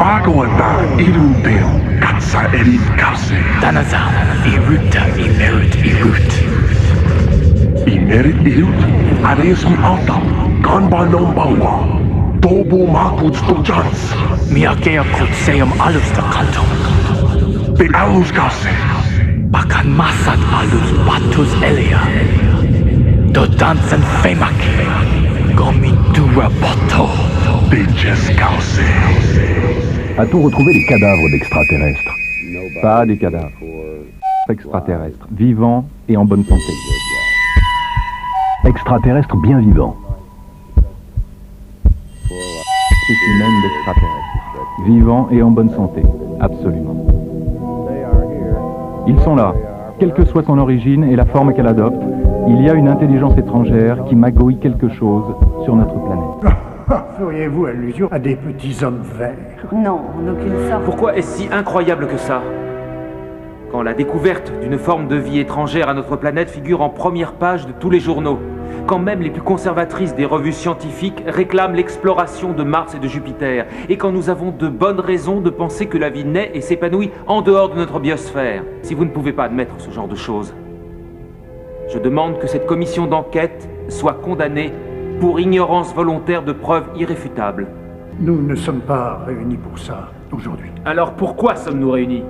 Bagoata Irundeo Katsa Erit Kase. Danazan, Iruta, Imerit, Irut. Imerit Irut, Adesu Alta, Kanba Nombawa, Tobo Makuts Tojans. Miakea Kutseum Alus da Kanto. Be Alus Kase. Bakan Masat Alus Batus Elia. Dodansen Femaki. Gomidura Boto. Bejes Kase. A-t-on retrouvé les cadavres d'extraterrestres? Pas des cadavres. Extraterrestres, vivants et en bonne santé. Extraterrestres bien vivants. Spécimens d'extraterrestres, vivants et en bonne santé, absolument. Ils sont là, quelle que soit son origine et la forme qu'elle adopte, il y a une intelligence étrangère qui magouille quelque chose sur notre planète. Feriez-vous allusion à des petits hommes verts? Non, en aucune sorte. Pourquoi est-ce si incroyable que ça? Quand la découverte d'une forme de vie étrangère à notre planète figure en première page de tous les journaux, quand même les plus conservatrices des revues scientifiques réclament l'exploration de Mars et de Jupiter, et quand nous avons de bonnes raisons de penser que la vie naît et s'épanouit en dehors de notre biosphère. Si vous ne pouvez pas admettre ce genre de choses, je demande que cette commission d'enquête soit condamnée pour ignorance volontaire de preuves irréfutables. Nous ne sommes pas réunis pour ça aujourd'hui. Alors pourquoi sommes-nous réunis?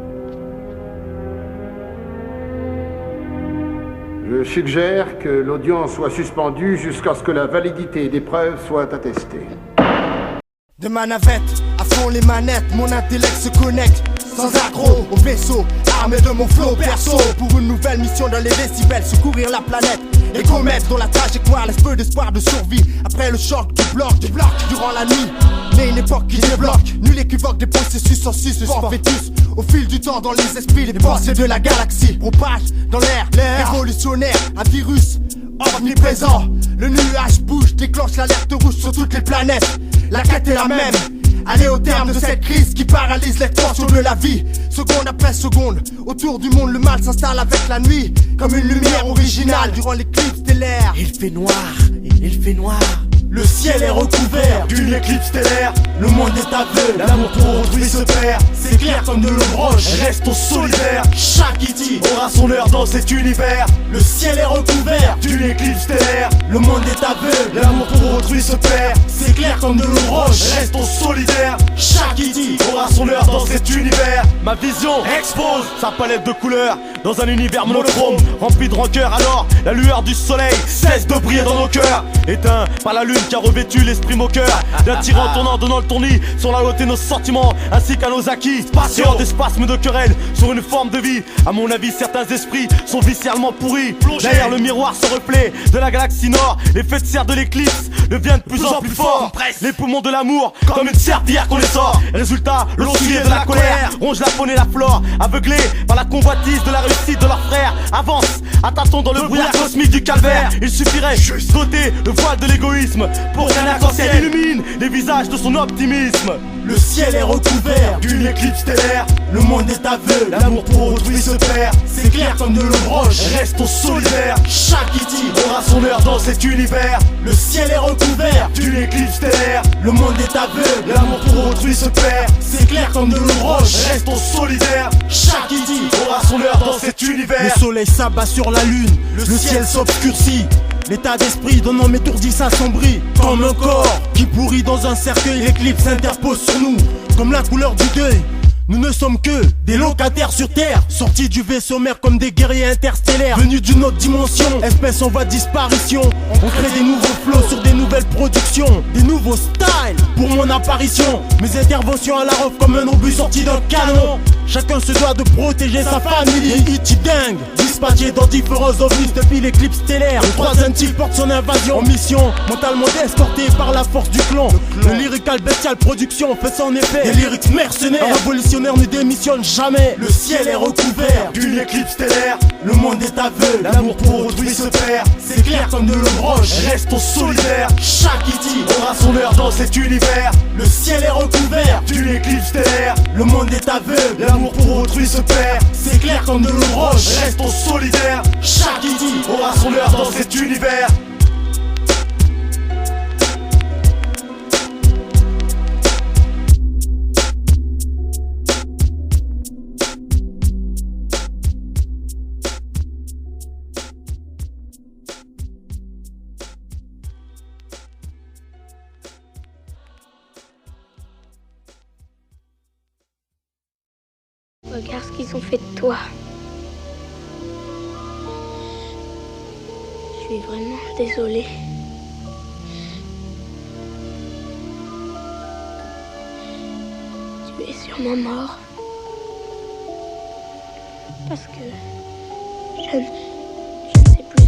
Je suggère que l'audience soit suspendue jusqu'à ce que la validité des preuves soit attestée. De ma navette, à fond les manettes, mon intellect se connecte sans accro au vaisseau, armé de mon flow perso. Pour une nouvelle mission dans les décibels, secourir la planète et comètes dont la trajectoire laisse peu d'espoir de survie. Après le choc du bloc durant la nuit, mais une époque qui débloque. Nul équivoque des processus en suspens fœtus. Au fil du temps dans les esprits, les pensées de la galaxie propagent dans l'air révolutionnaire, un virus omniprésent. Le nuage bouge, déclenche l'alerte rouge sur toutes les planètes. La quête est la même, aller au terme de cette crise qui paralyse l'expansion de la vie. Seconde après seconde, autour du monde le mal s'installe avec la nuit, comme une lumière originale durant l'éclipse stellaire. Il fait noir, il fait noir. Le ciel est recouvert d'une éclipse stellaire. Le monde est aveugle, l'amour pour autrui se perd. C'est clair comme de l'eau broche, restons solidaires. Chaque E.T. aura son heure dans cet univers. Le ciel est recouvert d'une éclipse stellaire. Le monde est aveugle, l'amour pour autrui se perd. C'est clair comme de l'eau broche, restons solidaires. Chaque E.T. aura son heure dans cet univers. Ma vision expose sa palette de couleurs dans un univers monochrome rempli de rancœur. Alors la lueur du soleil cesse de briller dans nos cœurs, éteint par la lune qui a revêtu l'esprit moqueur d'un tyran tournant, donnant le tournis sur la haute et nos sentiments ainsi qu'à nos acquis. Sur des spasmes de querelle sur une forme de vie. À mon avis, certains esprits sont viscéralement pourris. Derrière le miroir se reflet de la galaxie nord, l'effet de serre de l'éclipse devient de plus en plus fort. Les poumons de l'amour comme une serpillière qu'on les sort. Résultat, l'eau souillée de la colère ronge la faune et la flore, aveuglés par la convoitise de la réussite de leurs frères. Avance, attention dans le brouillard cosmique du calvaire. Il suffirait d'ôter le voile de l'égoïsme pour qu'un arc-en-ciel illumine les visages de son optimisme. Le ciel est recouvert d'une éclipse stellaire. Le monde est aveugle, l'amour pour autrui se perd. C'est clair comme de l'eau broche, restons solidaires. Chaque E.T. aura son heure dans cet univers. Le ciel est recouvert d'une éclipse stellaire. Le monde est aveugle, l'amour pour autrui se perd. C'est clair comme de l'eau broche, restons solidaires. Chaque E.T. aura son heure dans cet univers. Le soleil s'abat sur la lune, le ciel s'obscurcit. L'état d'esprit d'un homme étourdi s'assombrit comme un corps qui pourrit dans un cercueil. L'éclipse s'interpose sur nous comme la couleur du deuil. Nous ne sommes que des locataires sur terre, sortis du vaisseau mère comme des guerriers interstellaires, venus d'une autre dimension, espèce en voie de disparition. On crée des nouveaux flows sur des nouvelles productions, des nouveaux styles pour mon apparition. Mes interventions à la ref comme un obus sorti d'un canon. Chacun se doit de protéger sa famille. Les E.T. dingues, dispatchés dans différents ovnis depuis l'éclipse stellaire. Le troisième type porte son invasion en mission, mentalement escorté par la force du clan. Le lyrical bestial production fait son effet. Des lyrics mercenaires, un révolutionnaire ne démissionne jamais. Le ciel est recouvert d'une éclipse stellaire. Le monde est aveugle, l'amour pour autrui se perd. C'est clair comme de l'eau broche, restons solidaires. Chaque E.T. aura son heure dans cet univers. Le ciel est recouvert d'une éclipse stellaire. Le monde est aveugle, l'amour pour autrui se perd. C'est clair comme de l'eau broche, restons solidaires. Chaque E.T. aura son heure dans cet univers. Regarde ce qu'ils ont fait de toi. Je suis vraiment désolée. Tu es sûrement mort. Parce que je ne sais plus.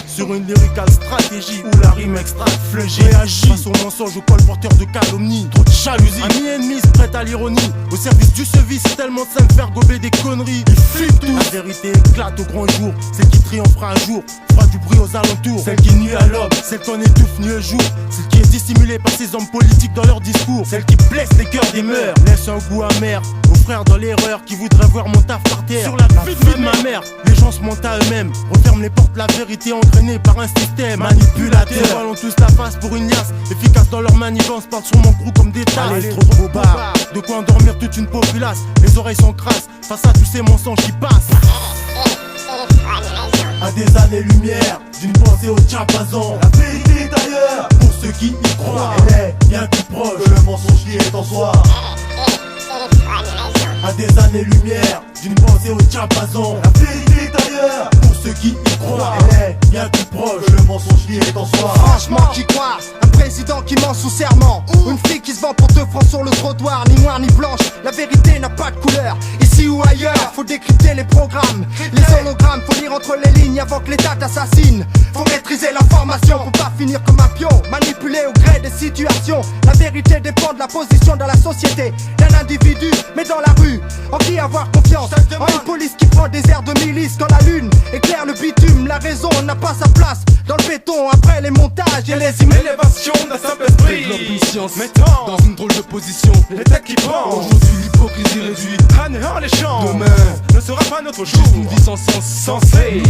Sur une lyrical stratégie où la rime extraite fleugie réagit face aux mensonges, aux colporteurs de calomnie. Trop de jalousie, amis ennemis prête à l'ironie. Au service du service, tellement simple faire gober des conneries. Ils flippent tous. La vérité éclate au grand jour. Celle qui triomphera un jour fera du bruit aux alentours. Celle qui nuit à l'homme, celle qu'on étouffe nuit le jour. Celle qui est dissimulée par ces hommes politiques dans leur discours. Celle qui blesse les cœurs des mœurs, laisse un goût amer aux frères dans l'erreur qui voudraient voir mon taf par terre. Sur la vie de ma mère, les gens se mentent à eux-mêmes. Referment les portes, la vérité entraînée par un système manipulateur. Ils voilent tous la face pour une liasse, efficace dans leur manigance, parlent sur mon crew comme des tas. Allez, trop bobard, de quoi endormir toute une populace. Les oreilles sont crasses face à tous ces mensonges qui passent. À des années-lumière d'une pensée au diapason, la vérité est ailleurs pour ceux qui y croient. Elle est bien plus proche que le mensonge qui est en soi. À des années-lumière d'une pensée au diapason, la vérité est ailleurs pour ceux qui y croient. Elle est bien plus proche que le mensonge qui est en soi. Franchement, qui croit un président qui ment sous serment, ou une fille qui se vend pour 2 francs sur le trottoir, ni noire ni blanche, la vérité n'a pas de couleur. Ici ou ailleurs, faut décrypter les programmes, les hologrammes, faut lire entre les lignes avant que l'État t'assassine. Faut maîtriser l'information pour pas finir comme un pion, manipulé au gré des situations. La vérité dépend de la position dans la société d'un individu, mais dans la rue, en qui avoir confiance? En une police qui prend des airs de milice quand la lune éclaire le bitume. La raison n'a pas sa place dans le béton après les montages et les images. Élévation d'un simple esprit, développe une science, mettant dans une drôle de position les têtes qui pensent. Aujourd'hui l'hypocrisie réduit à néant les champs. Demain ne sera pas notre jour. Juste une vie sans sens, censée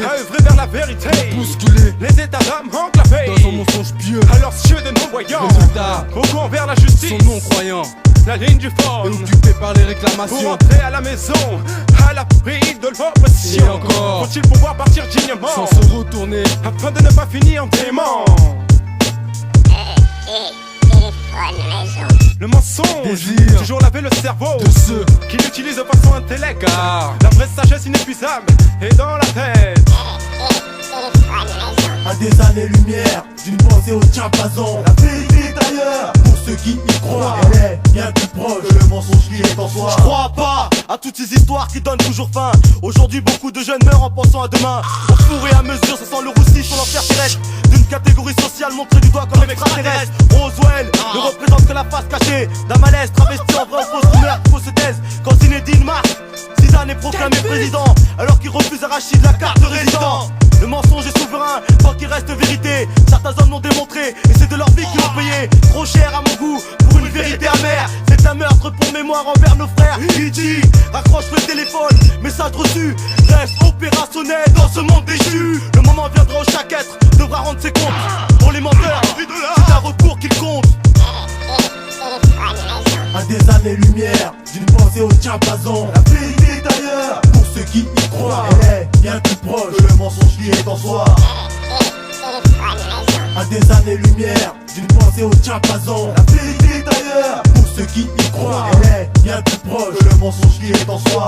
à œuvrer vers la vérité, bousculer les états d'âme enclavés dans un mensonge pieux à leurs cieux de non-voyants. Résultat, beaucoup envers la justice sont non-croyants. La ligne du fond est occupée par les réclamations. Pour entrer à la maison, à l'abri de l'oppression. Et encore, faut-il pouvoir partir dignement sans se retourner, afin de ne pas finir en dément. Le mensonge désire toujours laver le cerveau de ceux qui l'utilisent de façon intellectuelle. Car la vraie sagesse inépuisable est dans la tête. À des années-lumière d'une pensée au diapason, la vérité est ailleurs pour ceux qui y croient. Elle est bien plus proche que le mensonge qui est en soi. Je crois pas à toutes ces histoires qui donnent toujours faim. Aujourd'hui beaucoup de jeunes meurent en pensant à demain. Au fur et à mesure, ça sent le roussi sur l'enfer terrestre d'une catégorie sociale montrée du doigt comme extraterrestre. Roswell ne représente que la face cachée d'un malaise travesti en vrai fausse rumeur qui fausse thèse. Quand Zinedine marche 6 années proclamé président alors qu'il refuse à Rachid la carte de résident. Le mensonge est souverain tant qu'il reste vérité. Certains hommes l'ont démontré et c'est de leur vie qu'ils l'ont payé. Trop cher à mon goût pour une vérité amère. C'est un meurtre pour mémoire envers nos frères. Il dit, raccroche le téléphone, message reçu. Reste opérationnel dans ce monde déchu. Le moment viendra où chaque être devra rendre ses comptes. Pour les menteurs, c'est un recours qu'ils comptent. À des années-lumière d'une pensée au diapason, la vérité est ailleurs pour ceux qui y croient. Elle est bien plus proche que le mensonge qui est en soi. À des années-lumière d'une pensée au diapason, la vérité est ailleurs pour ceux qui y croient. Elle est bien plus proche que le mensonge qui est en soi.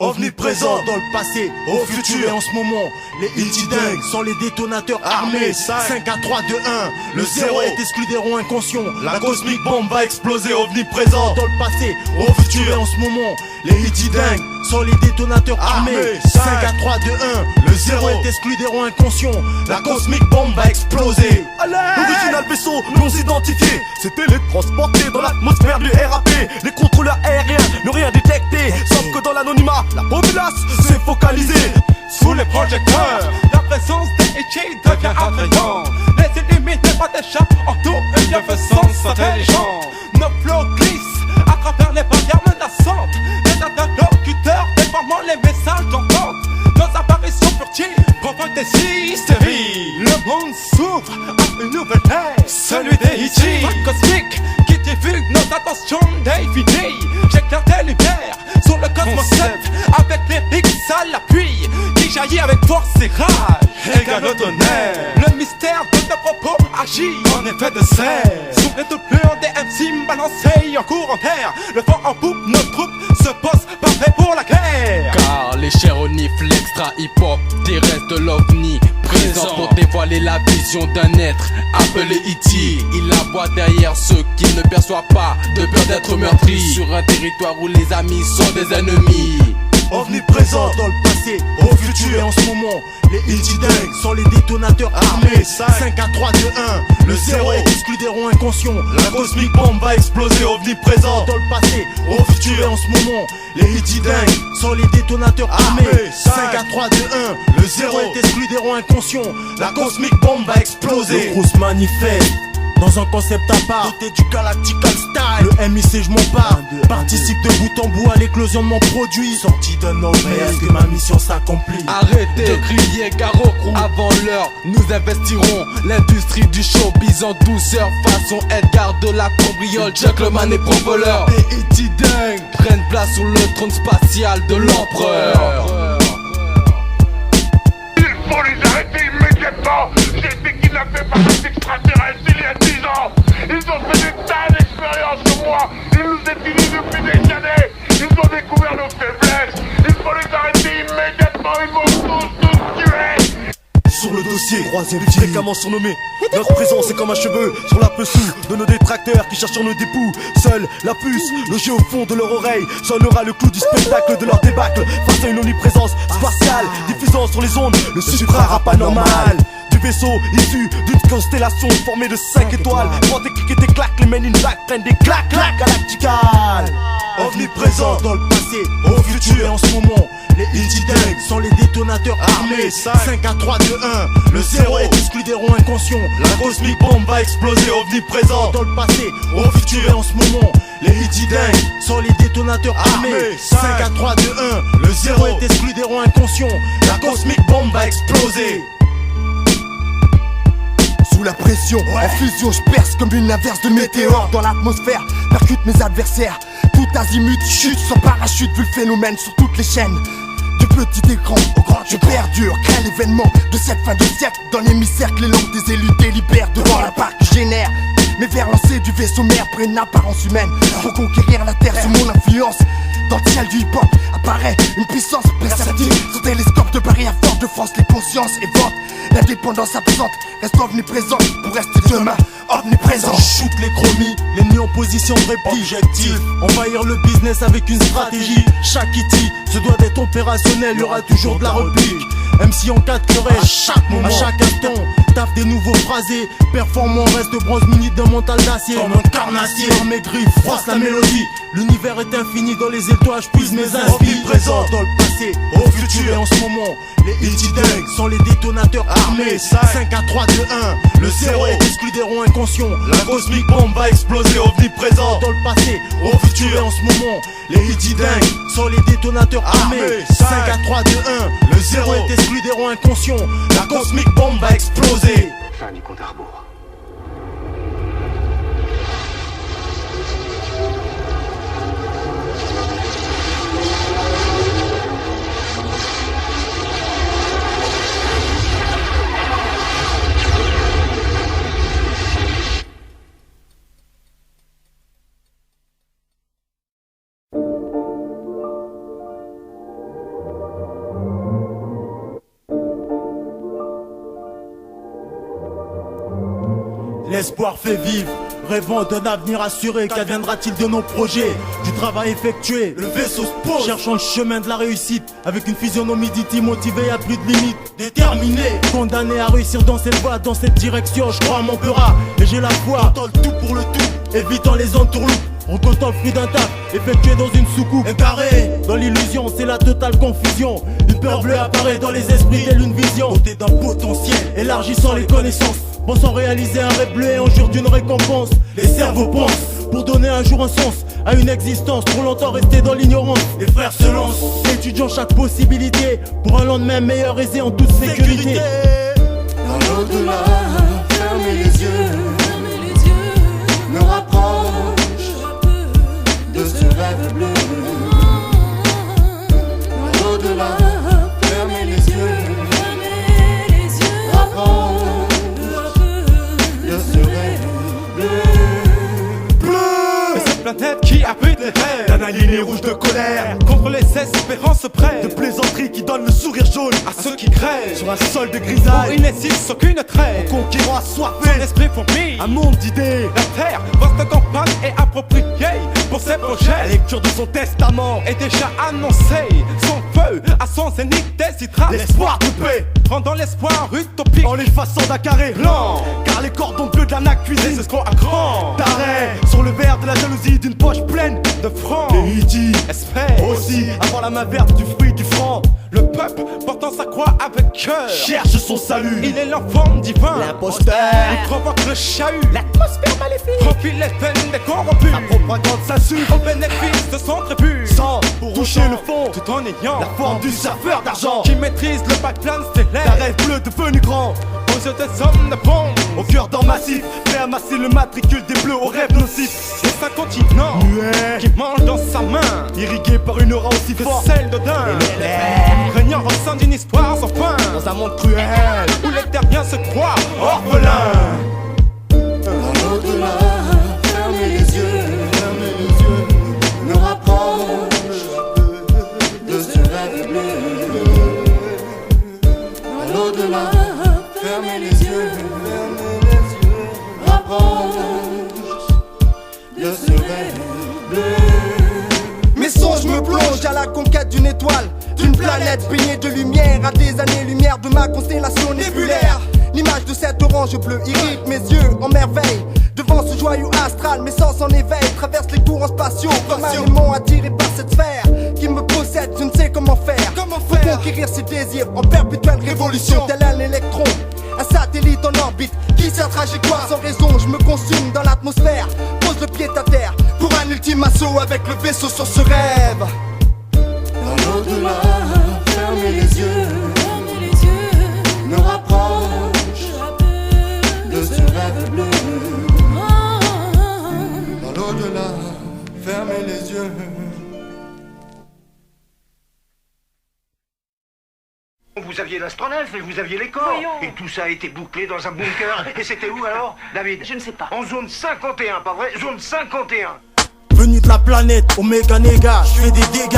Omniprésent dans le passé, au futur et en ce moment. Les Iltidingues sont les détonateurs armés. 5 à 3, 2, 1. Le zéro est exclu des ronds inconscients. La cosmique bombe va exploser. Omniprésent dans le passé, au futur et en ce moment. Les Iltidingues sont les détonateurs armés. 5 à 3, 2, 1. Le zéro est exclu des ronds inconscients. La cosmique bombe va exploser. L'original vaisseau non identifié s'est télétransporté dans l'atmosphère du RAP. Les contrôleurs aériens n'ont rien détecté, sauf que dans l'anonymat, la populace s'est focalisée sous les projecteurs. La présence des Ichi devient attrayante. Les illuminés pas d'échappe en tout une bienfaisance intelligente. Nos flots glissent à travers les barrières menaçantes. Les interlocuteurs déformant les messages d'entente. Nos apparitions furtives provoquent des hystéries. Le monde s'ouvre à une nouvelle ère, celui des Ichi. Cosmique qui diffuse vu notre attention définie. J'éclaire des lumières sur le cosmos 7 avec les pixels à l'appui qui jaillit avec force et rage. Égale au tonnerre. Le mystère de tes propos agit en effet de serre. Sous les doublures des MC balancés en cours en terre. Le vent en poupe, notre troupe se pose parfait pour la guerre. Car les chers reniflent l'extra hip-hop des restes de l'OVNI présent pour dévoiler la vision d'un être appelé E.T. Il aboie derrière ceux qui ne perçoivent pas de peur d'être meurtris sur un territoire où les amis sont des ennemis. OVNI présent dans le passé, au futur et en ce moment. Les Iltidingues sont les détonateurs armés. 5 à 3, 2, 1. Le 0 exclut des ronds inconscients. La cosmique bombe va exploser. OVNI présent dans le passé, au futur et en ce moment. Les Iltidingues sont les détonateurs armés. 5 à 3, 2, 1. Le 0 est exclu des ronds inconscients. La cosmique bombe va exploser. Le gros manifeste dans un concept à part, doté du galactical style. Le MIC je m'en parle, participe de bout en bout à l'éclosion de mon produit. Sorti d'un autre, mais est-ce que ma mission s'accomplit? Arrêtez de crier Garokrou. Avant l'heure, nous investirons l'industrie du showbiz en douceur. Façon Edgar de la Cambriole, Chuckleman et Provoleur. Et E.T. Dingue prennent place sur le trône spatial de l'empereur. Il faut les arrêter immédiatement. J'ai été kidnappé par des extraterrestres il y a 10 ans. Ils ont fait des tas d'expériences sur moi. Ils nous étudient depuis des années. Ils ont découvert nos faiblesses. Il faut les arrêter immédiatement. Ils vont tous tuer. Sur le dossier, troisième fréquemment surnommé. Notre présence est comme un cheveu sur la peau de nos détracteurs qui cherchent nos dépouts. Seule la puce, logée au fond de leur oreille, sonnera le clou du spectacle de leur débâcle. Face à une omniprésence spatiale, diffusant sur les ondes le supra-rap anormal. Du vaisseau issu d'une constellation formée de 5 étoiles. Quand tes clics et tes claques, les men in black prennent des claques galacticales. OVNI présent dans le passé, au futur et en ce moment. Les Iltidingues sont les détonateurs armés. 5 à 3, 2, 1. Le 0 est exclu des ronds inconscients. La cosmique bombe va exploser. OVNI présent dans le passé, au futur et en ce moment. Les Iltidingues sont les détonateurs armés. 5 à 3, 2, 1. Le 0 est exclu des ronds inconscients. La cosmique bombe va exploser. Sous la pression, en fusion, je perce comme une averse de météores dans l'atmosphère, percute mes adversaires. Tout azimut, chute sans parachute, vu le phénomène sur toutes les chaînes. Du petit écran au grand, je perdure, crée l'événement de cette fin de siècle. Dans l'hémicercle, les langues des élus délibèrent devant la part que génère. Mes vers lancés du vaisseau mère prennent apparence humaine pour conquérir la terre sous mon influence. Dans le ciel du hip-hop apparaît une puissance perceptible. Son télescope de barrière forte de France, les consciences évoquent l'indépendance absente. Reste omniprésent pour rester demain omniprésent. Shoot les chromies, l'ennemi en position de repli. Objectif, envahir le business avec une stratégie. Chaque kitty se doit d'être opérationnel, il y aura toujours de la réplique. MC en 4 querelles, à chaque moment, à chaque instant. Taf des nouveaux phrasés, performant reste bronze muni d'un mental d'acier. Comme un carnassier, dans mes griffes, froisse la mélodie. L'univers est infini, dans les étoiles, j'puise mes inspirations. Présent dans le passé, au futur et en ce moment. Les Iltidingues sont les détonateurs armés. 5 à 3, 2, 1. Le 0 est exclu des ronds inconscients. La cosmique bombe va exploser. OVNI présent dans le passé, au futur et en ce moment. Les Iltidingues sont les détonateurs armés. 5 à 3, 2, 1. Le 0 est exclu des ronds inconscients. La cosmique bombe va exploser. Fin du compte à rebours. L'espoir fait vivre, rêvant d'un avenir assuré. Qu'adviendra-t-il de nos projets? Du travail effectué, le vaisseau se pose, cherchant le chemin de la réussite. Avec une physionomie d'E.T. motivée à plus de limites. Déterminé, condamné à réussir dans cette voie, dans cette direction. Je crois à mon peurat et j'ai la foi. J'entends le tout pour le tout, évitant les entourloupes. Recontant le fruit d'un taf, effectué dans une soucoupe. Un carré, dans l'illusion, c'est la totale confusion. Une peur bleue apparaît dans les esprits telle une vision. Doté d'un potentiel, élargissant les connaissances. Pensant réaliser un rêve bleu et en jure d'une récompense. Les cerveaux pensent pour donner un jour un sens à une existence trop longtemps restée dans l'ignorance. Les frères se lancent, étudiant chaque possibilité pour un lendemain meilleur aisé en toute sécurité. Dans l'au-delà, fermez les yeux, me rapproche planète qui abrite les rêves d'un aliéné rouge de colère contre les espérances près de plaisanteries qui donnent le sourire jaune à ceux qui crèvent sur un sol de grisaille où il n'existe aucune trêve. Au conquérant assoiffé, son esprit fourmille, un monde d'idées. La terre, vaste campagne est appropriée pour ses projets. La lecture de son testament est déjà annoncée. Son feu à son zénith décidera l'espoir de paix, rendant l'espoir utopique en l'effaçant d'un carré blanc. Car les cordons bleus de la nac cuisine ce qu'on a grand d'arrêt sur le verre de la jalousie d'une poche pleine de francs. Et il dit espère aussi avoir la main verte du fruit du franc. Le peuple portant sa croix avec cœur cherche son salut. Il est l'enfant divin, l'imposteur. Il provoque le chahut, l'atmosphère maléfique, profile les peines des corrompus. La propagande s'insulte au bénéfice de son tribut, sans pour toucher le fond, tout en ayant la forme du serveur d'argent qui maîtrise le pipeline stellaire. La rêve bleue devenu grand aux yeux des hommes de bombe, au cœur d'or massif, prêt à masser le matricule des bleus aux rêves nocifs. Et un continent muet qui mange dans sa main, irrigué par une aura aussi que forte celle de Dain, régnant au sein d'une histoire sans fin, dans un monde cruel où les terriens se croient orphelins. Dans l'au-delà, fermez les yeux, nous rapproche de ce rêve bleu. Dans l'au-delà, fermez les yeux, rapproche de ce rêve bleu. Mes songes me plongent à la conquête d'une étoile, d'une planète baignée de lumière, à des années-lumière de ma constellation nébulaire. L'image de cet orange bleu irrite mes yeux en merveille. Devant ce joyau astral, mes sens en éveil traversent les courants spatiaux comme un aimant attiré par cette sphère qui me possède, je ne sais comment faire. Pour conquérir ses désirs en perpétuelle révolution, tel un électron, un satellite en orbite qui sa trajectoire sans raison. Je me consume dans l'atmosphère, pose le pied à terre pour un ultime assaut avec le vaisseau sur ce rêve. Dans l'au-delà, fermez les yeux, nous rapproche de ce rêve bleu. Dans l'au-delà, fermez les yeux. Vous aviez l'astronef et vous aviez les corps. Et tout ça a été bouclé dans un bunker. Et c'était où alors, David? Je ne sais pas. En zone 51, pas vrai? Zone 51. Venu de la planète, Omega Néga, je fais des dégâts.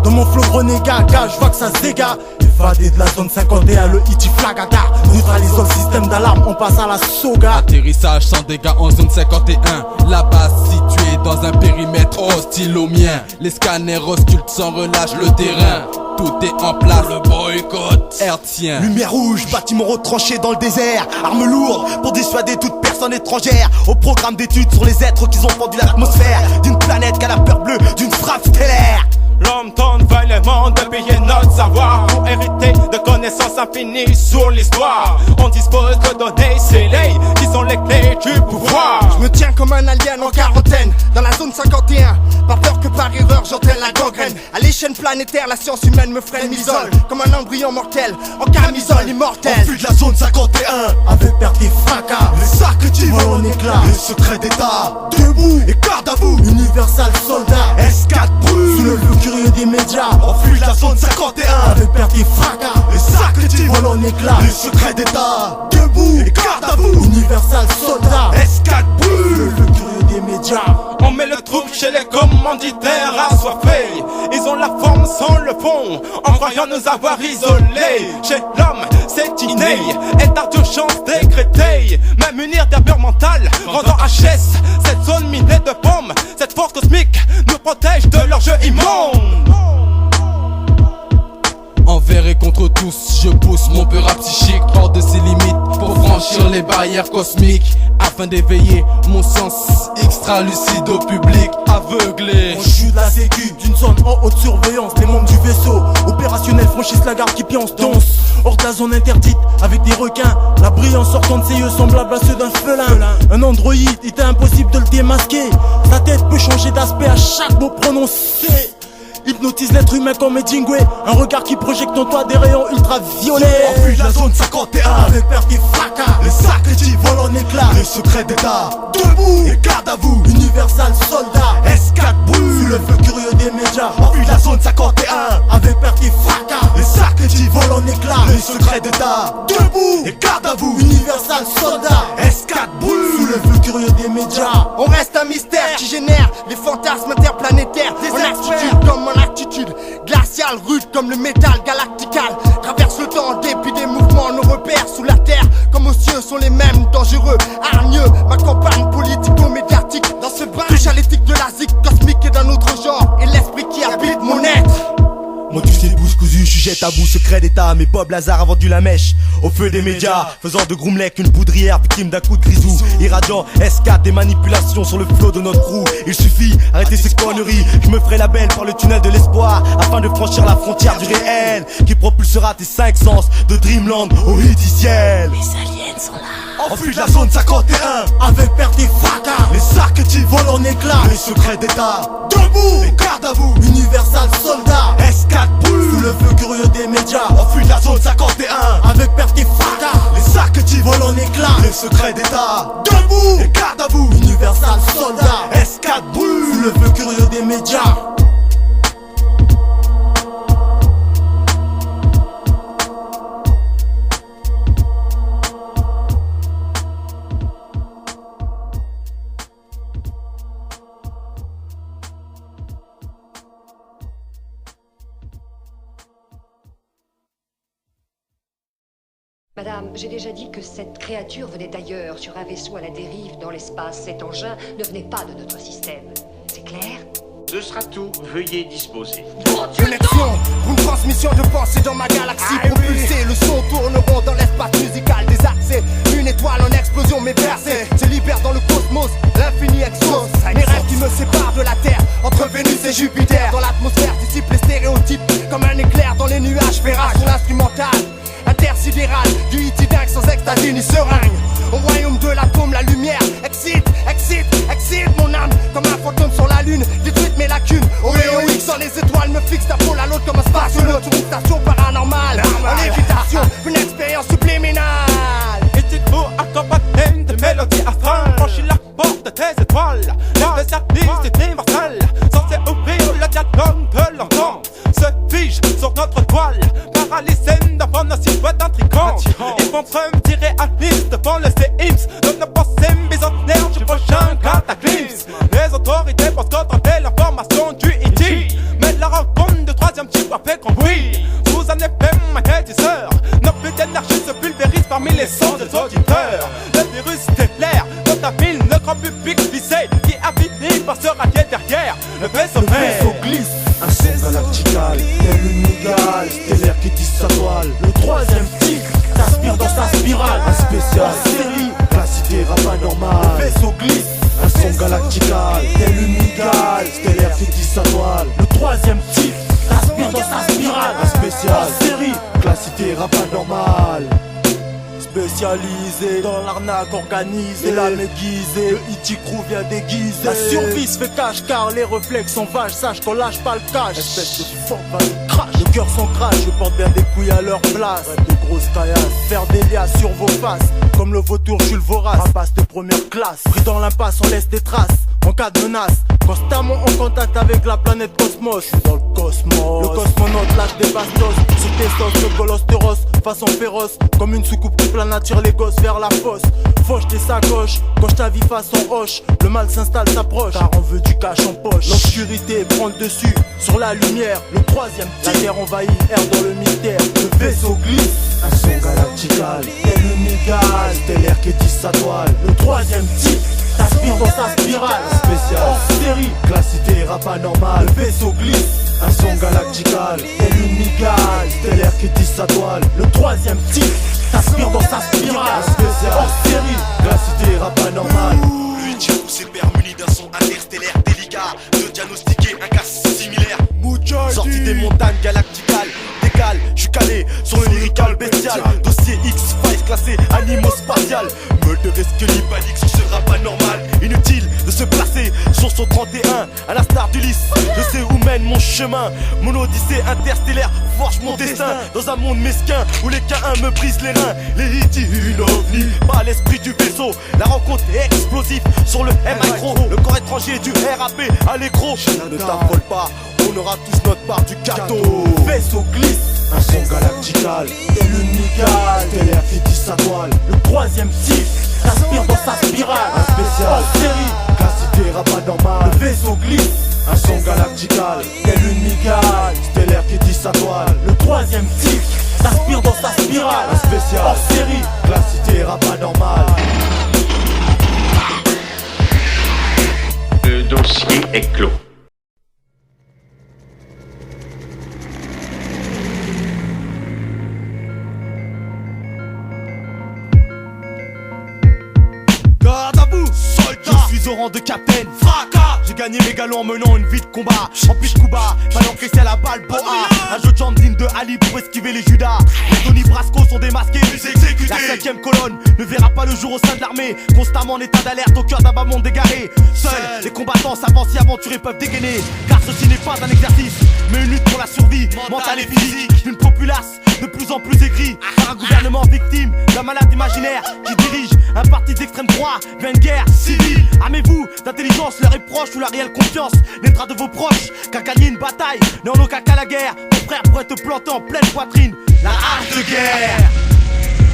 Dans mon flow renégat, je vois que ça se dégage. Évadé de la zone 51, le Iti Flagada. Neutralisons le système d'alarme, on passe à la soga. Atterrissage sans dégâts en zone 51. La base située dans un périmètre hostile au mien. Les scanners auscultent sans relâche le terrain. Tout est en place, le boycott hertzien. Lumière rouge, bâtiment retranché dans le désert. Armes lourdes pour dissuader toute personne étrangère. Au programme d'études sur les êtres qui ont pendu l'atmosphère d'une planète qu'à la peur bleue d'une frappe stellaire. L'homme tente vainement de payer notre savoir pour hériter de connaissances infinies sur l'histoire. On dispose de données scellées qui sont les clés du pouvoir. Je me tiens comme un alien en quarantaine dans la zone 51. Pas peur que par erreur j'entraîne la gangrène. À l'échelle planétaire, la science humaine me freine, m'isole comme un embryon mortel en camisole immortelle. On fuit de la zone 51 avec perte et fracas. Les sacrifices volent en éclats. Les secrets d'état debout et garde à vous. Universal soldat S4 brûle sous le feu curieux des médias. On fuit de la zone 51 avec perte et fracas. Les sacrifices volent en éclats. Les secrets d'état debout et garde à vous. Universal soldat S4 brûle sous le feu curieux des médias. On met le trouble chez les commanditaires assoiffés. Ils ont la forme sans le fond, en croyant nous avoir isolés. Chez l'homme, c'est inné, état d'urgence décrété. Même munir d'herbure mentale, rendant HS cette zone minée de bombes. Cette force cosmique nous protège de leur jeu immonde. Envers et contre tous, je pousse mon peur psychique hors de ses limites pour franchir les barrières cosmiques afin d'éveiller mon sens extra-lucide au public aveuglé. On chute la sécu d'une zone en haute surveillance. Les membres du vaisseau opérationnel franchissent la garde qui pionce danse hors de la zone interdite avec des requins. La brillance sortant de ses yeux semblable à ceux d'un félin. Un androïde, il était impossible de le démasquer. Sa tête peut changer d'aspect à chaque mot prononcé. Hypnotise l'être humain comme Edingwe. Un regard qui projette en toi des rayons ultraviolets. On fuit la zone 51 avec perte et fracas. Les sacrifices volent en éclats. Les secrets d'état debout et garde à vous. Universal soldat S4 brûle sous le feu curieux des médias. On fuit la zone 51 avec perte et fracas. Les sacrifices volent en éclats. Les secrets d'état debout et garde à vous. Universal soldat S4 brûle sous le flux curieux des médias. On reste un mystère qui génère les fantasmes interplanétaires. Des attitudes comme mon attitude glaciale, rude comme le métal galactical. Traverse le temps en dépit des mouvements, nos repères sous la terre comme aux cieux sont les mêmes, dangereux, hargneux. Ma campagne politico-médiatique dans ce bain touche à l'éthique de la zik cosmique et d'un autre genre, et l'esprit qui habite mon être. Moi tu sais bouche cousue, je jette à bout secret d'état. Mais Bob Lazar a vendu la mèche au feu des médias, faisant de Groomlek une poudrière victime d'un coup de grisou. Irradiant S4, des manipulations sur le flot de notre crew. Il suffit, arrêtez ces conneries. Je me ferai la belle par le tunnel de l'espoir, afin de franchir la frontière du réel, qui propulsera tes 5 sens de Dreamland au Hiticiel. Les aliens sont là. Enfuis de la zone 51 avec perte et fracas. Les archétypes volent en éclats. Les secrets d'état debout, et garde à vous. Universal soldat S4 brûle sous le feu curieux des médias. Enfuis de la zone 51 avec perte et fracas. Les archétypes volent en éclats. Les secrets d'état debout et garde à vous. Universal soldat S4 brûle sous le feu curieux des médias. Madame, j'ai déjà dit que cette créature venait d'ailleurs, sur un vaisseau à la dérive dans l'espace. Cet engin ne venait pas de notre système. C'est clair? Ce sera tout, veuillez disposer. Connexion, une transmission de pensée dans ma galaxie propulsée. Le son tourneront dans l'espace musical des accès. Une étoile en explosion m'est percée. Se libère dans le cosmos, l'infini exauce mes rêves qui me séparent de la Terre, entre Vénus et Jupiter. Dans l'atmosphère dissipe les stéréotypes, comme un éclair dans les nuages. Ferrage sur l'instrumental intersidéral, du hit dingue sans extasie ni seringue. Au royaume de l'atome, la lumière excite, excite, excite mon âme. Comme un fantôme sur la lune, détruite mes lacunes. Au rayon X, sans les étoiles me fixe d'un pôle à l'autre comme un spationaute sur une station paranormale. En lévitation, une expérience subliminale. Et il faut accompagner de mélodies afin franchir la porte de tes étoiles. Le service est universel, censé ouvrir le dialogue de l'entendre. Se fige sur notre toile, paralysé devant nos silhouettes intrigantes. Ils vont me irréalistes devant le séisme de nos pensées bisonnaires du prochain cataclysme. Les autorités pensent contrôler l'information du IT, mais la rencontre du troisième type a fait grand bruit. Sous un effet magnétiseur, nos buts d'énergie se pulvérisent parmi les sons des auditeurs. Le virus stellaire contamine le grand public visé, qui avilit par se rallier derrière le vaisseau mère. Glisse, un son galactical, tel une migale stellaire qui tisse sa toile. Le troisième type s'aspire dans sa spirale. Un spécial série, classité rap anormal. Le vaisseau glisse, un son galactical, tel une migale stellaire qui tisse sa toile. Le troisième type s'aspire dans sa spirale. Un spécial série, classité rap anormal. Spécialisé dans l'arnaque organisée, l'âme aiguisée, le E.T. crew vient déguisé. La survie se fait cache car les réflexes sont vaches. Sache qu'on lâche pas le cash, espèce de forme va nous crash. Le cœur s'encrache, je porte bien des couilles à leur place. De grosses caillasses, faire des liasses sur vos faces. Comme le vautour Jules Vorace, rapace de première classe. Pris dans l'impasse, on laisse des traces en cas de menace. Constamment en contact avec la planète Cosmos. Je suis dans le cosmos. Le cosmonaute lâche des bastos sur tes sauces, le colostéros, façon féroce. Comme une soucoupe qui plane attire les gosses vers la fosse. Fauche des sacoches, coche ta vie façon hoche. Le mal s'installe, s'approche, car on veut du cash en poche. L'obscurité prend le dessus sur la lumière. Le troisième type, la terre envahit, erre dans le mystère. Le vaisseau glisse, un son galactical, tel une migale stellaire qui tisse sa toile. Le troisième type s'aspire dans sa spirale. Spécial, hors série, classité rap anormal. Le vaisseau glisse, un son galactical, tel une migale stellaire qui tisse sa toile. Le troisième type s'aspire dans sa spirale. Spécial, hors série, classité rap anormal. Le type s'est muni d'un son interstellaire délicat, de diagnostiquer un cas similaire. Sorti des montagnes galacticales, décale, je suis calé sur le lyrical bestial. Dossier X-Files classé animo-spatial. Meule de risque panique sur ce rap anormal. Inutile de se placer sur son 31, à l'instar d'Ulysse. Je sais où mène mon chemin, mon odyssée interstellaire forge mon destin. Dans un monde mesquin où les K1 me brisent les reins. Les E.T. une ovni, pas l'esprit du vaisseau. La rencontre est explosive sur le M-Micro. Le corps étranger du RAP à l'écro. Ne t'affole pas, on aura tous notre part du gâteau. Vaisseau glisse, un son galactical, tel une migale stellaire qui tisse sa toile. Le troisième type s'aspire dans sa spirale. hors série, classifié rap anormal. Le vaisseau glisse, un son galactical, tel une migale stellaire qui tisse sa toile. Le troisième cycle s'aspire dans sa spirale. Un spécial hors série, classifié rap anormal. Le dossier est clos. Garde à vous, soldat. Je suis au rang de capitaine, fracas. J'ai gagné mes galons en menant une vie de combat. En pitch coup bas, fallait encaisser à la balle boa. Un jeu de jambes digne de Ali pour esquiver les Judas. Les Tony Brasco sont démasqués, plus exécutés. La 5ème colonne ne verra pas le jour au sein de l'armée. Constamment en état d'alerte au cœur d'un bas monde égaré. Seuls les combattants s'avancent et aventurés peuvent dégainer. Car ceci n'est pas un exercice, mais une lutte pour la survie mentale et physique d'une populace de plus en plus aigrie par un gouvernement victime d'un malade imaginaire qui dirige un parti d'extrême droite vers une guerre civile. Armez-vous d'intelligence, leur est proche où la réelle confiance naîtra de vos proches. Car gagner une bataille n'est en aucun cas la guerre. Ton frère pourrait te planter en pleine poitrine. La hache de guerre,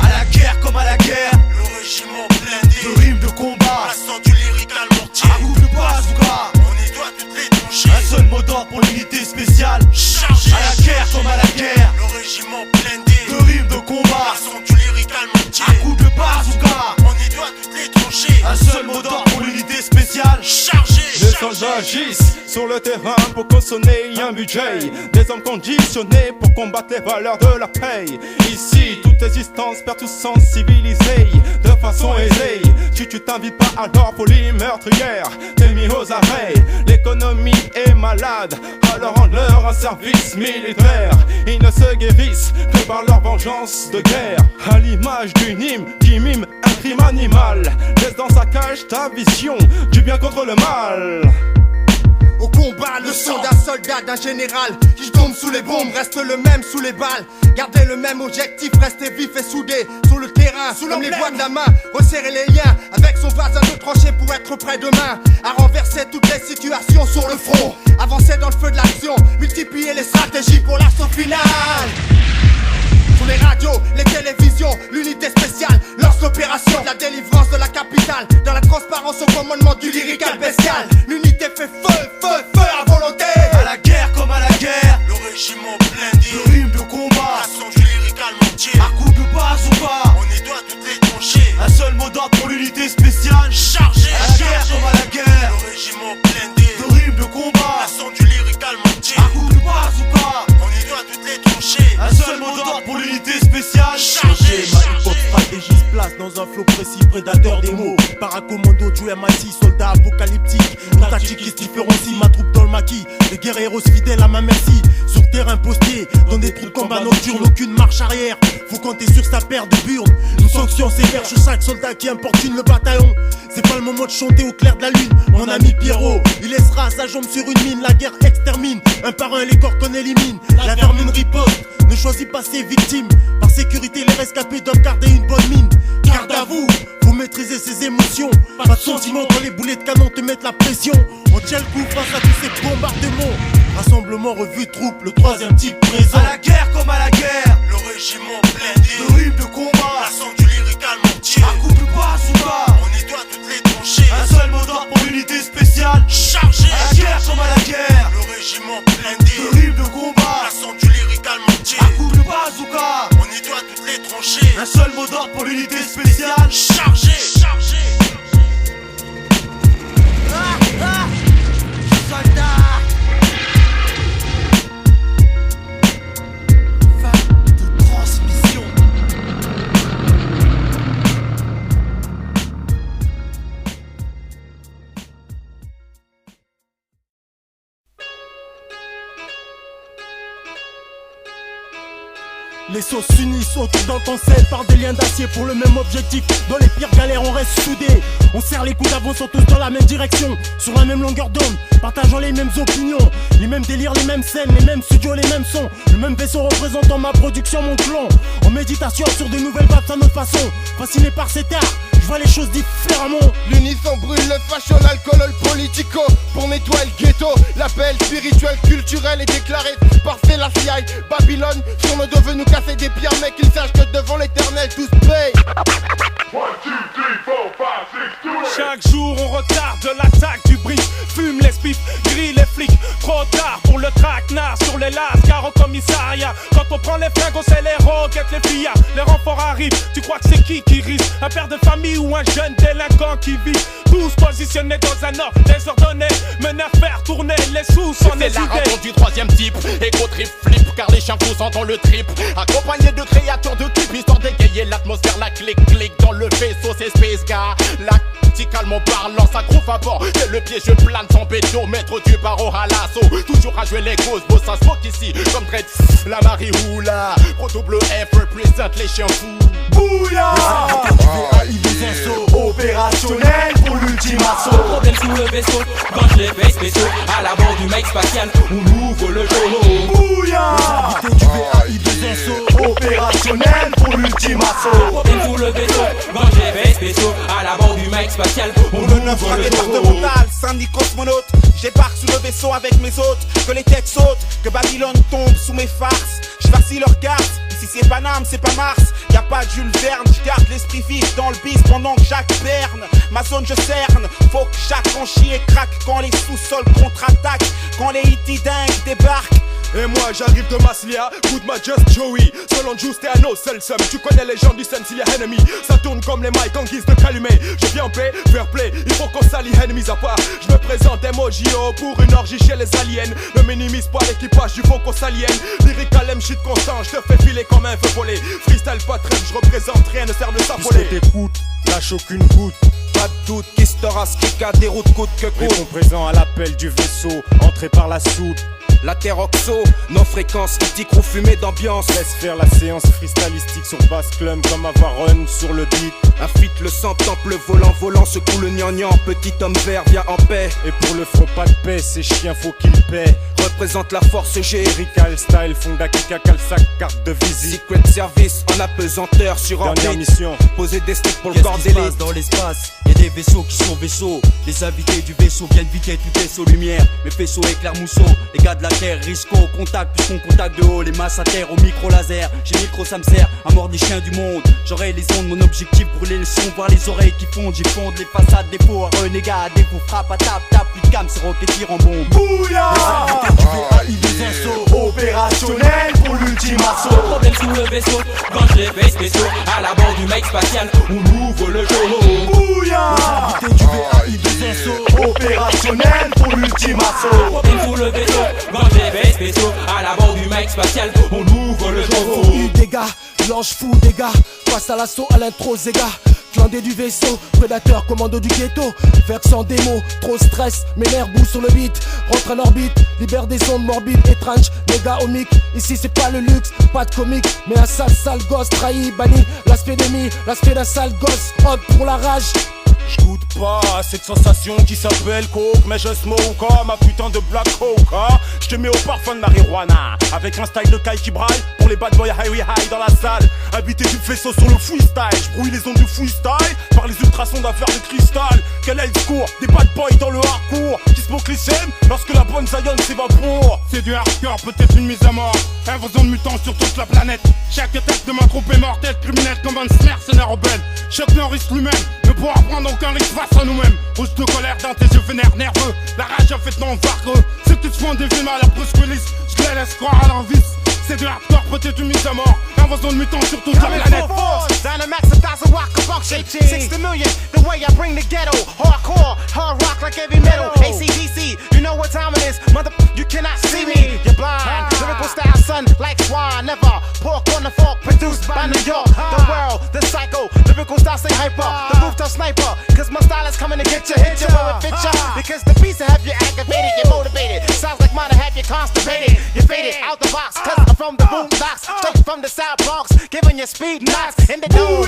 à la guerre comme à la guerre. Le régiment blindé de rimes de combat, passant du lyrical mortier. À coup de bazooka, on nettoie toutes les tranchées. un seul mot d'ordre pour l'unité spéciale. Chargé à la guerre comme à la guerre. Le régiment blindé de rimes de combat, passant du lyrical mortier. à coup de bazooka, on nettoie toutes les tranchées. un seul mot d'ordre pour l'unité spéciale. Chargé. Les soldats agissent sur le terrain pour consommer un budget. Des hommes conditionnés pour combattre les valeurs de la paix. Ici, toute existence perd tout sens civilisé de façon aisée. Si tu t'invites pas à leur folie meurtrière, t'es mis aux arrêts. L'économie est malade, alors rends-leur un service militaire. Ils ne se guérissent que par leur vengeance de guerre. À l'image d'une hymne qui mime un crime animal. Laisse dans sa cage ta vision du bien contre le mal. Au combat, le son d'un soldat, d'un général qui tombe sous les bombes reste le même sous les balles. Gardez le même objectif, restez vif et soudés sur le terrain, comme les doigts de la main. Resserrez les liens avec son voisin de tranchée pour être prêt demain à renverser toutes les situations sur le front. Avancez dans le feu de l'action, multipliez les stratégies pour l'assaut final. Sur les radios, les télévisions, l'unité spéciale lance l'opération de la délivrance de la capitale. Dans la transparence au commandement du lyrical bestial. L'unité fait feu, feu, feu à volonté. À la guerre comme à la guerre, Le régiment blindé de rimes de combat, passant du lyrical mortier. à coup de bazooka, On nettoie toutes les tranchées. un seul mot d'ordre pour l'unité spéciale. Chargé. À la guerre comme à la guerre, Le régiment blindé de rimes de combat, passant du lyrical mortier. à coup de bazooka, On nettoie toutes les tranchées. un seul mot d'ordre pour l'unité spéciale. Chargé. Ma hip-hop stratégie se place dans un flow précis, prédateur des mots. Paracommando du MI6, soldat apocalyptique. Une tactique qui se différencie, ma troupe dans le maquis. Des guerrieros fidèles à ma merci. Sur terrain posté, dans des trous de combat nocturnes, aucune marche arrière. Faut compter sur sa paire de burnes. Une sanction sévère sur chaque soldat qui importune le bataillon. C'est pas le moment de chanter au clair de la lune. Mon ami Pierrot, il laissera sa jambe sur une mine. La guerre extermine, un par un les corps qu'on élimine. La vermine riposte, ne choisit pas ses victimes. Par sécurité, les rescapés doivent garder une bonne mine. Garde à vous, faut maîtriser ses émotions. Pas de sentiment quand les boulets de canon te mettent la pression. On tient le coup face à tous ces bombardements. Rassemblement, revue de troupe, le troisième type présent. À la guerre comme à la guerre, Le régiment blindé de rimes de combat, passant du lyrical mortier. à coup de bazooka, On nettoie toutes les tranchées. un seul mot d'ordre pour l'unité spéciale. Chargé. À la guerre comme à la guerre, Le régiment blindé de rimes de combat, passant du lyrical mortier. à coup de bazooka, On nettoie toutes les tranchées. un seul mot d'ordre pour l'unité spéciale. Chargé. Chargé. Soldat, fin de transmission. Les sauces s'unissent autour d'un cancel par des liens d'acier pour le même objectif. Dans les pires galères on reste soudés. On serre les coudes, avançons tous dans la même direction, sur la même longueur d'onde, partageant les mêmes opinions, les mêmes délires, les mêmes scènes, les mêmes studios, les mêmes sons. Le même vaisseau représentant ma production, mon clan. En méditation sur de nouvelles vapes à notre façon. Fasciné par cet art, je vois les choses différemment. L'unisson brûle le fashion, l'alcool, le politico. Pour nettoyer le ghetto, l'appel spirituel, culturel est déclaré par Selassie. Babylone, sur nos dos veut nous casser des pierres, mais qu'ils sachent que devant l'éternel tous payent. 1, 2, 3, 4, 5, 6, 2. Chaque jour on retarde l'attaque du brief. Fume les spiffs, grille les flics. Trop tard pour le traquenard sur les lascars au commissariat. Quand on prend les flingues, on sait les roquettes, les filles. Les renforts arrivent, tu crois que c'est qui risque? Un père de famille ou un jeune délinquant qui vit? Tous positionnés dans un ordre désordonné, menés à faire tourner les sous sans hésiter. C'est la rencontre du troisième type, égo trip flip, car les chiens vous entendent le trip. Accompagné de créatures de type, histoire d'égayer l'atmosphère, la clic-clic dans le vaisseau, c'est Space Gars. Lacticalement parlant, ça groove à bord, c'est le piège plane sans béton, maître du barreau à l'assaut. Toujours à jouer les causes, beau ça smoke ici, comme Dread, la Marihoula. Proto Bleu F représente les chiens fous. Bouya! Des assauts opérationnels pour l'ultime assaut. Problème sous le vaisseau, quand je les fais spéciaux. À la bord du mec spatial, on ouvre le journaux. Bouya! Les invités du VAI des assauts opérationnels pour l'ultime assaut. Problème sous le vaisseau, quand je les fais spéciaux. À la bord du mec spatial, on ouvre le journaux. Syndic cosmonaute, j'ébarque sous le vaisseau avec mes hôtes. Que les têtes sautent, que Babylone tombe sous mes farces. J'farcis leurs cartes, ici c'est Paname, c'est pas Mars. Y'a pas de Jules Verne, j'garde l'esprit vif dans le bis pendant que Jacques berne. Ma zone je cerne, faut que Jacques en chie et craque. Quand les sous-sols contre-attaquent, quand les hitty dingues débarquent. Et moi j'arrive de Maslia, good ma just Joey. Selon Giustiano, seul seum, tu connais les gens du scène s'il y a ennemi. Ça tourne comme les mics en guise de calumet. Je viens en paix, fair play, il faut qu'on s'allie, ennemis à part. Je me présente MOJO pour une orgie chez les aliens. Ne minimise pas l'équipage, il faut qu'on s'aliène. Lyrical M shit constant, je te fais filer comme un feu volé. Freestyle pas trêve, je représente, rien ne sert de s'affoler. Puisque t'écoutes, lâche aucune goutte. Pas de doute, qui se t'aura kika des routes coûte que coûte. Réponds présent à l'appel du vaisseau, entré par la soude. La terre oxo, nos fréquences, iticrou fumée d'ambiance. Laisse faire la séance freestylistique sur basse clum comme Avaron sur le beat. Un feat le sang, temple volant, secoue le gnangnan. Petit homme vert, viens en paix. Et pour le front pas de paix, ces chiens faut qu'ils paient. Représente la force G. Erical style, Fonda Kika Kalsak, carte de visite. Secret service en apesanteur sur orbite. Dernière mission. Poser des sticks pour le corps d'élite. Qu'est-ce qui se passe dans l'espace? Y'a des vaisseaux qui sont vaisseaux. Les invités du vaisseau viennent viter tout vaisseau lumière. Mes faisceaux éclairs mousseau. Les gars de la terre risquent au contact puisqu'on contacte de haut. Les masses à terre au micro laser. J'ai micro ça me sert à mort des chiens du monde. J'aurai les ondes, mon objectif brûler le son. Voir les oreilles qui fondent, j'y fonde les façades des faux. À renégat, à défaut, frappe à tape, plus de cam, c'est rocket tire en bombe. Bouya! Des assauts opérationnels pour l'ultime assaut. Problème sous le vaisseau, quand je les fais spéciaux. À la bord du mec spatial, on ouvre le journaux. Bouya! Les invités du VAI des assauts opérationnels pour l'ultime assaut. Problème sous le vaisseau, quand je les fais spéciaux. À la bord du mec spatial, on ouvre le journaux. Des gars, l'ange fou des gars. Face à l'assaut, à l'intro, Zéga. Clandé du vaisseau, prédateur, commando du ghetto. Vex en démo, trop stress, mes nerfs bout sur le beat. Rentre en orbite, libère des ondes morbides, étranges, méga omiques. Ici c'est pas le luxe, pas de comique, mais un sale gosse trahi, banni. L'aspect d'ennemi, l'aspect d'un sale gosse, hop pour la rage. J'goûte pas à cette sensation qui s'appelle coke, mais je smoke ma putain de black coke. Je te mets au parfum de marijuana, avec un style de caille qui braille pour les bad boys high dans la salle. Habité du faisceau sur le freestyle, j'brouille les ondes du freestyle par les ultrasons d'affaires de cristal. Quel est le discours des bad boys dans le hardcore qui smoke les scènes lorsque la bonne Zion s'évapore. C'est du hardcore, peut-être une mise à mort. Invasion de mutants sur toute la planète. Chaque attaque de ma troupe est mortelle, criminelle comme un mercenaire rebelle. Chuck Norris lui-même ne pourra prendre aucun risque face à nous-mêmes. Rouge de colère dans tes yeux vénères nerveux. La rage a fait non vareux. C'est que tu te fais des films à la Bruce Willis. Je les laisse croire à leur vice. C'est du hardcore, peut-être une mise à mort. Invasion de mutants sur toute la planète. Dynamax, 1,000 watt combustion. 60 million, the way I bring the ghetto. Hardcore, hard rock like heavy metal. ACDC, you know what time it is. Mother, you cannot see me. You're blind. Lyrical style, son, like swine. Never pork on the fork, produced by New York. The world, the psycho. Lyrical style, say hyper. The rooftop sniper. Cause my style is coming to get you. Hit you where it fit you. Because the beats have you activated, you're motivated. Sounds like mine have you constipated. You're faded out the box. Cause I'm from the boondocks. Straight from the South Bronx. Giving you speed knocks in the dome.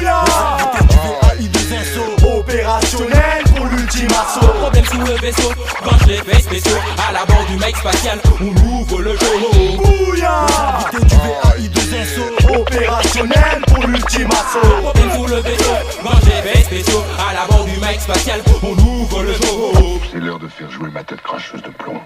Des assauts opérationnels pour l'ultime assaut. vaisseau. Problème sous le vaisseau, quand je les fais spéciaux. À la bord du mec spatial, on ouvre le journaux. Bouillard. Les invités du VAI2SO, opérationnel pour l'ultime assaut. Problème sous le vaisseau, quand je les fais spéciaux. À la bord du mec spatial, on ouvre le journaux. C'est l'heure de faire jouer ma tête cracheuse de plomb.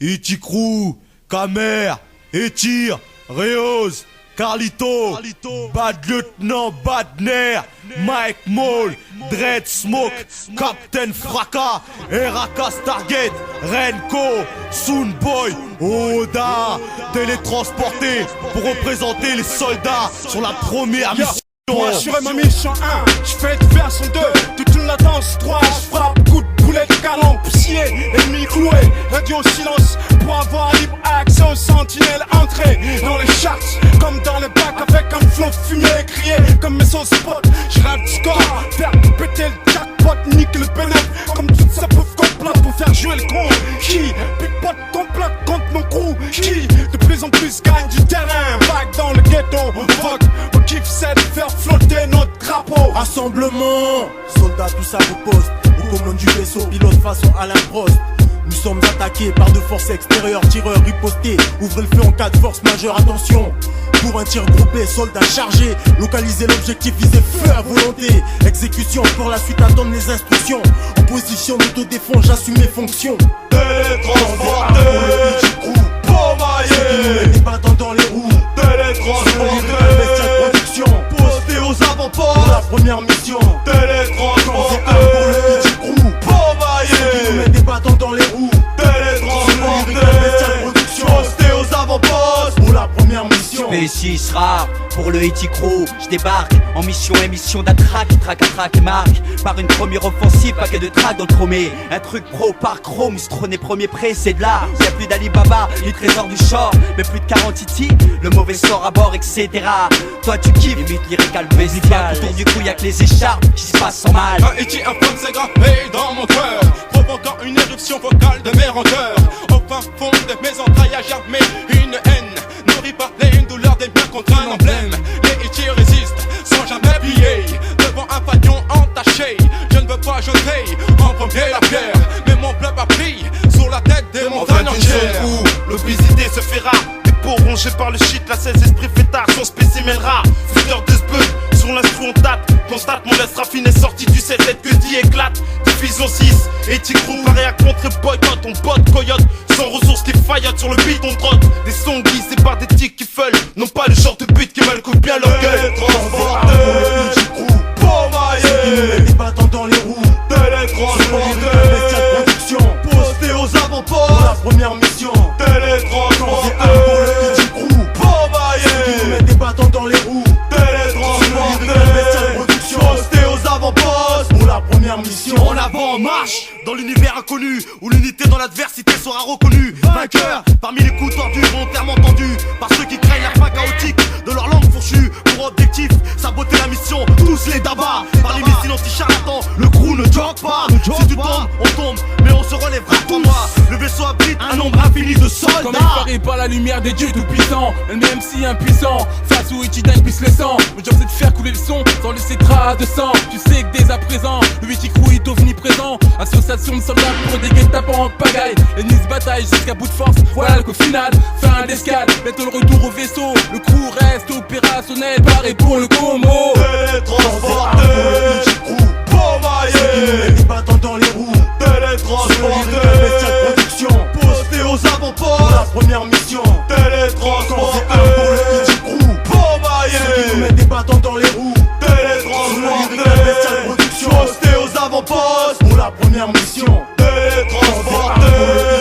Ichicrou, Kamer, Etir, Reos, Carlito, Bad Lieutenant Badner, Mike Maul, Dread Smoke, Captain Fracas, Eraka Stargate, Renko, Soonboy, Oda, télétransporté pour représenter les soldats sur la première mission. Moi je serai ma mission 1, je fais de version 2, toute une latence 3, je frappe, coup de boulet, canon, poussier, ennemi cloué, radio silence, pour avoir libre accès aux sentinelles, entrée dans les charts, comme dans les bacs avec un flot fumé, crié comme mes sauces spots, je rate du score, faire péter le jackpot, nique le bénéfice, comme toute sa pauvre complète pour faire jouer le con, qui, pickpot complète contre mon crew, qui, de plus en plus gagne du terrain, vague dans le ghetto, fuck, mon kiff c'est de faire flotter notre drapeau. Rassemblement, soldats tous à vos postes, au commande du vaisseau, pilote façon Alain Prost. Nous sommes attaqués par de forces extérieures, tireurs ripostés, ouvrez le feu en cas de force majeure, attention. Pour un tir groupé, soldats chargés, localiser l'objectif, viser feu à volonté. Exécution, pour la suite attendre les instructions. En position d'autodéfense, j'assume mes fonctions. Télétransporté, pomaillé, des bâtons dans les roues. Télétransporté, production, posté aux avant-postes. Pour la première mission, télétransporté, pomaillé, des bâtons dans les roues. Télétransporté, production, posté aux avant-postes. Pour la première mission. P6 rare pour le Ichicrou, je débarque en mission émission d'attraque, traque à traque marque. Par une première offensive, paquet de track dans le chromé. Un truc pro par chrome, stronné premier prêt, c'est de là. Y'a plus d'Alibaba, du trésor du shore, mais plus de 40 iti, le mauvais sort à bord, etc. Toi tu kiffes, limite lyrical bestial. Autour du coup y'a que les écharpes qui se passent sans mal. Un iti infâme s'est gravé dans mon cœur, provoquant une éruption vocale de mes rancœurs. Au fin fond de mes entrailles a germé une haine, nourrie par une douleur des biens contre un emblème. Les iti résistent sans jamais plier devant un fanion entaché. Je ne veux pas jeter en premier la pierre, mais mon bleu a pris sur la tête des montagnes entières. Où l'obésité se fait rare, des peaux rongées par le shit, la 16 esprit fêtard, son spécimen rare. Fouteur de sbeul, sur l'instru on tâte, constate mon laisse raffiné sorti du 7 tête que dit éclate. Division 6, Ichicrou paraît à contre boycott, on botte coyote, sans ressources qui faillotent sur le beat on trotte. Des sons glissés par des tics qui feulent, non pas le genre de but qui mal coupe bien leur gueule. Télétransporté, Ichicrou, pomaillé, des bâtons dans les roues. Télétransporté, production, posté aux avant-postes. Pour la première mission, télétransporté, pour le Ichicrou, pomaillé, des bâtons dans les roues. Télétransporté, production, posté aux avant-postes. Pour la première mission, en avant en marche, dans l'univers inconnu, où l'unité dans l'adversité sera reconnue. Vainqueur, parmi les coups tordus, volontairement tendus, par ceux qui craignent la fin chaotique de leur langue fourchue. Pour objectif, saboter la mission, tous les dabas. Par les missiles anti-charlatans, le crew ne jogue pas. Si tu tombes, on tombe, mais on se relèvera pour moi. Le vaisseau abrite un nombre infini de soldats. Comme effaré par la lumière des dieux tout puissants, même si impuissant, face où Ichidan puisse les sangs. Le job c'est de faire couler le son, sans laisser trace de sang. Tu sais que dès à présent, le Ichicrou est omniprésent. Association de soldats pour des guet-tapants en pagaille. L'ennemi se bataille jusqu'à bout de force, voilà qu'au final, fin d'escale, bientôt le retour au vaisseau. Le crew reste opérationnel, paré pour le combo. Télétransporté, Ichicrou, pomaillé, des bâtons dans les roues. Télétransporté, production, posté aux avant-postes. Pour la première mission, télétransporté, pour le Ichicrou, pomaillé, des bâtons dans les roues. Télétransporté, production, posté aux avant-postes. Pour la première mission, télétransporté, pour le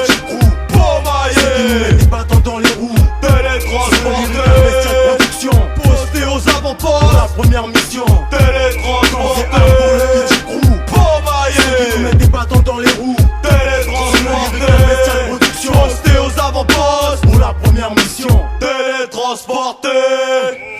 Ichicrou, pomaillé, des bâtons dans les roues. Télétransporté, production, posté aux avant-postes. Pour la première mission, télétransporté, pour le Ichicrou, pomaillé, des bâtons dans les roues. Télétransporté, production, posté aux avant-postes. transporter.